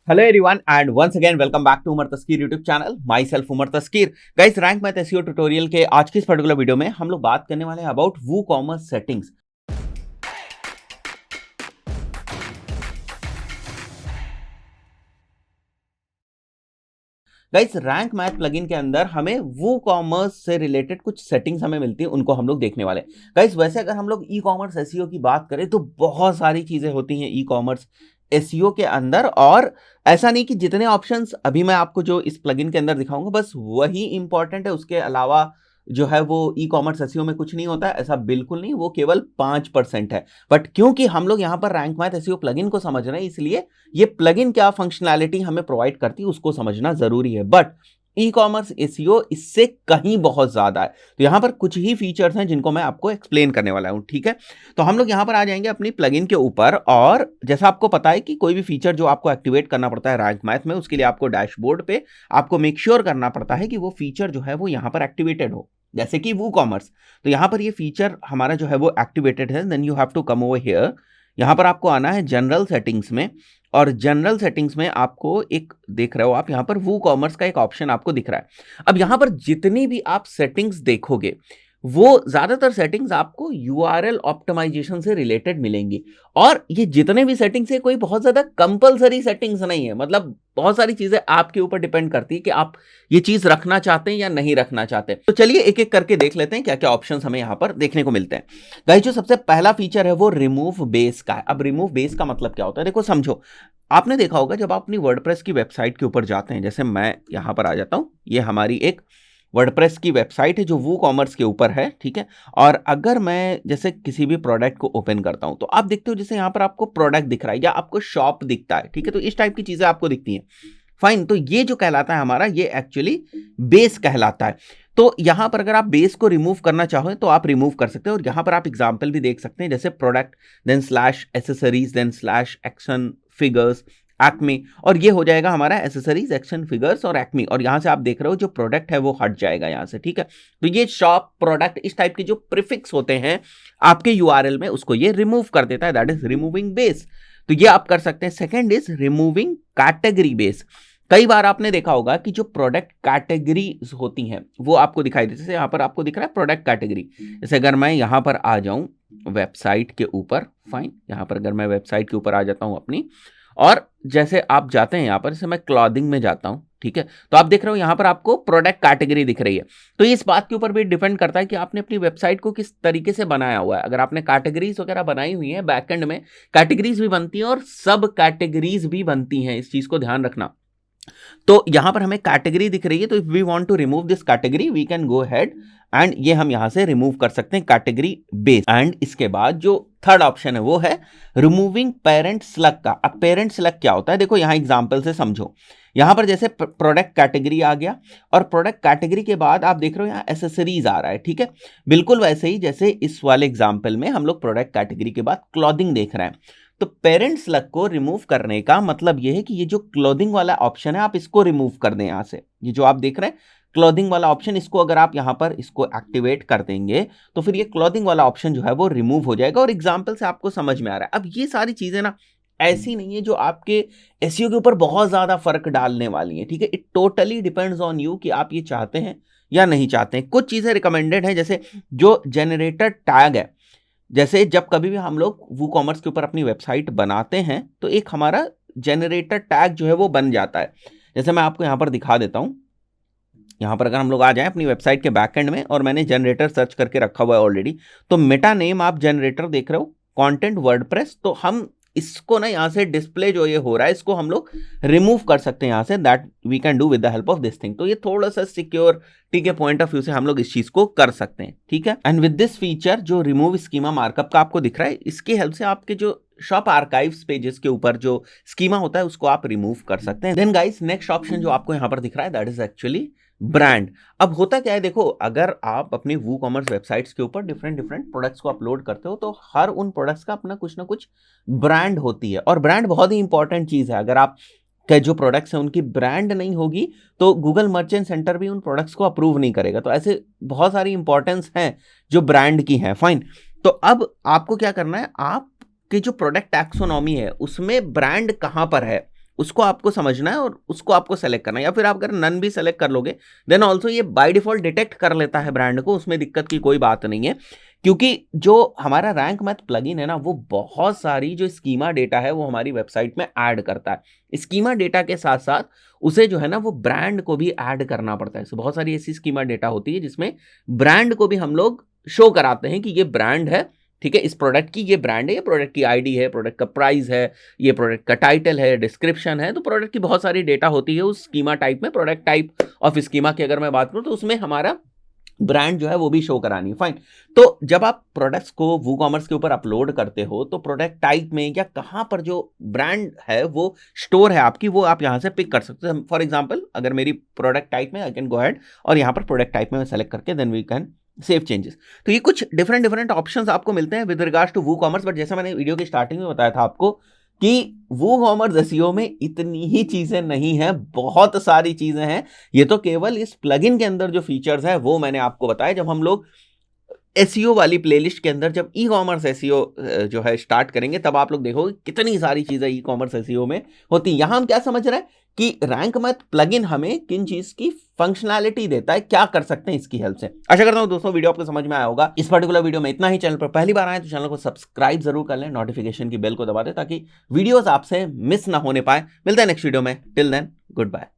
Hello everyone and once again welcome back to Umar Taskeer YouTube channel myself Umar Taskeer. Guys Rank Math SEO tutorial के आज की इस particular video में हम लोग बात करने वाले हैं about WooCommerce settings. Guys Rank math plugin के अंदर हमें वूकॉमर्स से रिलेटेड कुछ सेटिंग्स हमें मिलती है, उनको हम लोग देखने वाले हैं। गाइस वैसे अगर हम लोग ई कॉमर्स एसईओ की बात करें तो बहुत सारी चीजें होती हैं ई कॉमर्स एसईओ के अंदर, और ऐसा नहीं कि जितने ऑप्शंस अभी मैं आपको जो इस प्लगइन के अंदर दिखाऊंगा बस वही इंपॉर्टेंट है, उसके अलावा जो है वो ई कॉमर्स एसईओ में कुछ नहीं होता है, ऐसा बिल्कुल नहीं। वो केवल 5% है। बट क्योंकि हम लोग यहाँ पर रैंक मैथ एसईओ प्लगइन को समझ रहे हैं, इसलिए ये प्लगइन क्या फंक्शनैलिटी हमें प्रोवाइड करती है उसको समझना जरूरी है। बट ई कॉमर्स एसईओ इससे कहीं बहुत ज्यादा है। तो यहां पर कुछ ही फीचर्स हैं जिनको मैं आपको एक्सप्लेन करने वाला हूं, ठीक है। तो हम लोग यहां पर आ जाएंगे अपनी प्लगइन के ऊपर, और जैसा आपको पता है कि कोई भी फीचर जो आपको एक्टिवेट करना पड़ता है रैंक मैथ में, उसके लिए आपको डैशबोर्ड पे आपको मेक श्योर करना पड़ता है कि वो फीचर जो है वो यहां पर एक्टिवेटेड हो, जैसे कि वो कॉमर्स। तो यहां पर ये फीचर हमारा जो है वो एक्टिवेटेड है, then you have to come over here. यहां पर आपको आना है जनरल सेटिंग्स में, और जनरल सेटिंग्स में आपको एक देख रहे हो आप यहां पर वो कॉमर्स का एक ऑप्शन आपको दिख रहा है। अब यहां पर जितनी भी आप सेटिंग्स देखोगे वो ज्यादातर सेटिंग्स आपको यूआरएल ऑप्टिमाइजेशन से रिलेटेड मिलेंगी, और ये जितने भी सेटिंग्स है कोई बहुत ज्यादा कंपलसरी सेटिंग्स नहीं है। मतलब बहुत सारी चीजें आपके ऊपर डिपेंड करती है कि आप ये चीज रखना चाहते हैं या नहीं रखना चाहते। तो चलिए एक एक करके देख लेते हैं क्या क्या ऑप्शंस हमें यहां पर देखने को मिलते हैं। गाइस जो सबसे पहला फीचर है वो रिमूव बेस का है। अब रिमूव बेस का मतलब क्या होता है, देखो समझो। आपने देखा होगा जब आप अपनी वर्डप्रेस की वेबसाइट के ऊपर जाते हैं, जैसे मैं यहां पर आ जाता हूं, ये हमारी एक वर्डप्रेस की वेबसाइट है जो वो कॉमर्स के ऊपर है, ठीक है। और अगर मैं जैसे किसी भी प्रोडक्ट को ओपन करता हूं तो आप देखते हो जैसे यहां पर आपको प्रोडक्ट दिख रहा है या आपको शॉप दिखता है, ठीक है। तो इस टाइप की चीजें आपको दिखती हैं, फाइन। तो ये जो कहलाता है हमारा, ये एक्चुअली बेस कहलाता है। तो यहां पर अगर आप बेस को रिमूव करना चाहो तो आप रिमूव कर सकते हो, और यहां पर आप एग्जांपल भी देख सकते हैं, जैसे product then slash accessories then slash action figures Acme, और ये हो जाएगा हमारा एसेसरीज एक्शन फिगर्स और एक्मी। और यहां से आप देख रहे हो जो प्रोडक्ट है वो हट जाएगा यहां से, ठीक है। तो ये शॉप प्रोडक्ट इस टाइप के जो प्रीफिक्स होते हैं आपके यूआरएल में, उसको ये रिमूव कर देता है, दैट इज रिमूविंग बेस। तो ये आप कर सकते हैं। Second is removing category base. कई बार आपने देखा होगा कि जो प्रोडक्ट कैटेगरी होती हैं वो आपको दिखाई देती है, जैसे यहां पर आपको दिख रहा है प्रोडक्ट कैटेगरी। जैसे अगर मैं यहां पर आ जाऊं वेबसाइट के ऊपर, फाइन, यहां पर अगर मैं वेबसाइट के ऊपर आ जाता हूं अपनी, और जैसे आप जाते हैं यहां पर, जैसे मैं क्लॉथिंग में जाता हूं, ठीक है, तो आप देख रहे हो यहां पर आपको प्रोडक्ट कैटेगरी दिख रही है। तो इस बात के ऊपर भी डिपेंड करता है कि आपने अपनी वेबसाइट को किस तरीके से बनाया हुआ है। अगर आपने कैटेगरीज वगैरह बनाई हुई है, बैकएंड में कैटेगरीज भी बनती हैं और सब कैटेगरीज भी बनती हैं, इस चीज को ध्यान रखना। तो यहां पर हमें कैटेगरी दिख रही है, तो if we want to remove this category we can go head and ये हम यहां से रिमूव कर सकते हैं कैटेगरी बेस। एंड इसके बाद जो थर्ड ऑप्शन है वो है रिमूविंग पेरेंट स्लग का। अब पेरेंट स्लग क्या होता है, देखो यहां एग्जांपल से समझो। यहां पर जैसे प्रोडक्ट कैटेगरी आ गया, और प्रोडक्ट कैटेगरी के बाद आप देख रहे हो यहां एसेसरीज आ रहा है, ठीक है। बिल्कुल वैसे ही जैसे इस वाले एग्जांपल में हम लोग प्रोडक्ट कैटेगरी के बाद क्लॉथिंग देख रहे हैं। तो पेरेंट स्लग को रिमूव करने का मतलब यह है कि ये जो क्लोथिंग वाला ऑप्शन है आप इसको रिमूव कर दें यहां से। ये जो आप देख रहे हैं क्लोथिंग वाला ऑप्शन, इसको अगर आप यहां पर इसको एक्टिवेट कर देंगे तो फिर ये क्लोथिंग वाला ऑप्शन जो है वो रिमूव हो जाएगा। और एग्जांपल से आपको समझ में आ रहा है। अब ये सारी चीजें ना ऐसी नहीं है जो आपके एसईओ के ऊपर बहुत ज्यादा फर्क डालने वाली है, ठीक है। It totally depends on you कि आप ये चाहते हैं या नहीं चाहते हैं। कुछ चीजें रिकमेंडेड है, जैसे जो जनरेटर टैग है, जैसे जब कभी भी हम लोग वो कॉमर्स के ऊपर अपनी वेबसाइट बनाते हैं तो एक हमारा जनरेटर टैग जो है वो बन जाता है। जैसे मैं आपको यहां पर दिखा देता हूं, यहां पर अगर हम लोग आ जाएं अपनी वेबसाइट के बैकएंड में, और मैंने जनरेटर सर्च करके रखा हुआ है ऑलरेडी, तो मेटा नेम आप जनरेटर देख रहे हो, कंटेंट वर्डप्रेस। तो हम इसको ना यहां से डिस्प्ले जो ये हो रहा है इसको हम लोग रिमूव कर सकते हैं यहां से, that we can do with the help of this thing. तो ये थोड़ा सा सिक्योर, ठीक है, पॉइंट ऑफ व्यू से हम लोग इस चीज को कर सकते हैं, ठीक है। एंड विद दिस फीचर जो रिमूव स्कीमा मार्कअप का आपको दिख रहा है, इसकी हेल्प से आपके जो शॉप आर्काइव्स पेजेस के ऊपर जो स्कीमा होता है उसको आप रिमूव कर सकते हैं। देन गाइस नेक्स्ट ऑप्शन जो आपको यहां पर दिख रहा है दैट इज एक्चुअली ब्रांड। अब होता क्या है, देखो अगर आप अपनी वो कॉमर्स वेबसाइट्स के ऊपर डिफरेंट डिफरेंट प्रोडक्ट्स को अपलोड करते हो तो हर उन प्रोडक्ट्स का अपना कुछ ना कुछ ब्रांड होती है, और ब्रांड बहुत ही इंपॉर्टेंट चीज है। अगर आप के जो प्रोडक्ट्स हैं उनकी ब्रांड नहीं होगी तो गूगल मर्चेंट सेंटर भी उन प्रोडक्ट्स को अप्रूव नहीं करेगा। तो ऐसे बहुत सारी इंपॉर्टेंस हैं जो ब्रांड की हैं, फाइन। तो अब आपको क्या करना है, आपके जो प्रोडक्ट टैक्सोनॉमी है उसमें ब्रांड कहां पर है उसको आपको समझना है और उसको आपको सेलेक्ट करना है, या फिर आप अगर नन भी सेलेक्ट कर लोगे देन ऑल्सो ये बाय डिफॉल्ट डिटेक्ट कर लेता है ब्रांड को, उसमें दिक्कत की कोई बात नहीं है। क्योंकि जो हमारा रैंक मैथ प्लगइन है ना, वो बहुत सारी जो स्कीमा डेटा है वो हमारी वेबसाइट में ऐड करता है। स्कीमा डेटा के साथ साथ उसे जो है ना वो ब्रांड को भी ऐड करना पड़ता है। तो बहुत सारी ऐसी स्कीमा डेटा होती है जिसमें ब्रांड को भी हम लोग शो कराते हैं कि ये ब्रांड है, ठीक है, इस प्रोडक्ट की ये ब्रांड है, ये प्रोडक्ट की आईडी है, प्रोडक्ट का प्राइस है, ये प्रोडक्ट का टाइटल है, डिस्क्रिप्शन है। तो प्रोडक्ट की बहुत सारी डेटा होती है उस स्कीमा टाइप में। प्रोडक्ट टाइप ऑफ स्कीमा की अगर मैं बात करूं तो उसमें हमारा ब्रांड जो है वो भी शो करानी है। फाइन। तो जब आप प्रोडक्ट्स को वूकॉमर्स के ऊपर अपलोड करते हो तो प्रोडक्ट टाइप में या कहां पर जो ब्रांड है वो स्टोर है आपकी, वो आप यहां से पिक कर सकते हो। फॉर एग्जांपल अगर मेरी प्रोडक्ट टाइप में, आई कैन गो अहेड और यहां पर प्रोडक्ट टाइप में मैं सेलेक्ट करके then we can save changes. तो ये कुछ डिफरेंट ऑप्शंस आपको मिलते हैं with regards to WooCommerce. But जैसा मैंने वीडियो की स्टार्टिंग में बताया था आपको कि वूकॉमर्स एसईओ में इतनी ही चीजें नहीं है, बहुत सारी चीजें हैं। ये तो केवल इस प्लगइन के अंदर जो फीचर्स है वो मैंने आपको बताया। जब हम लोग एसईओ वाली प्लेलिस्ट के अंदर जब ई कॉमर्स एसईओ जो है स्टार्ट करेंगे तब आप लोग देखोगे कितनी सारी चीजें ई कॉमर्स एसईओ में होती है। यहां हम क्या समझ रहे हैं कि रैंक मैथ प्लगइन हमें किन चीज की फंक्शनैलिटी देता है, क्या कर सकते हैं इसकी हेल्प से। आशा करता हूं दोस्तों वीडियो आपको समझ में आया होगा। इस पर्टिकुलर वीडियो में इतना ही। चैनल पर पहली बार आए तो चैनल को सब्सक्राइब जरूर कर लें, नोटिफिकेशन की बेल को दबा दें ताकि वीडियोस आपसे मिस ना होने पाए। मिलते हैं नेक्स्ट वीडियो में। Till then good bye.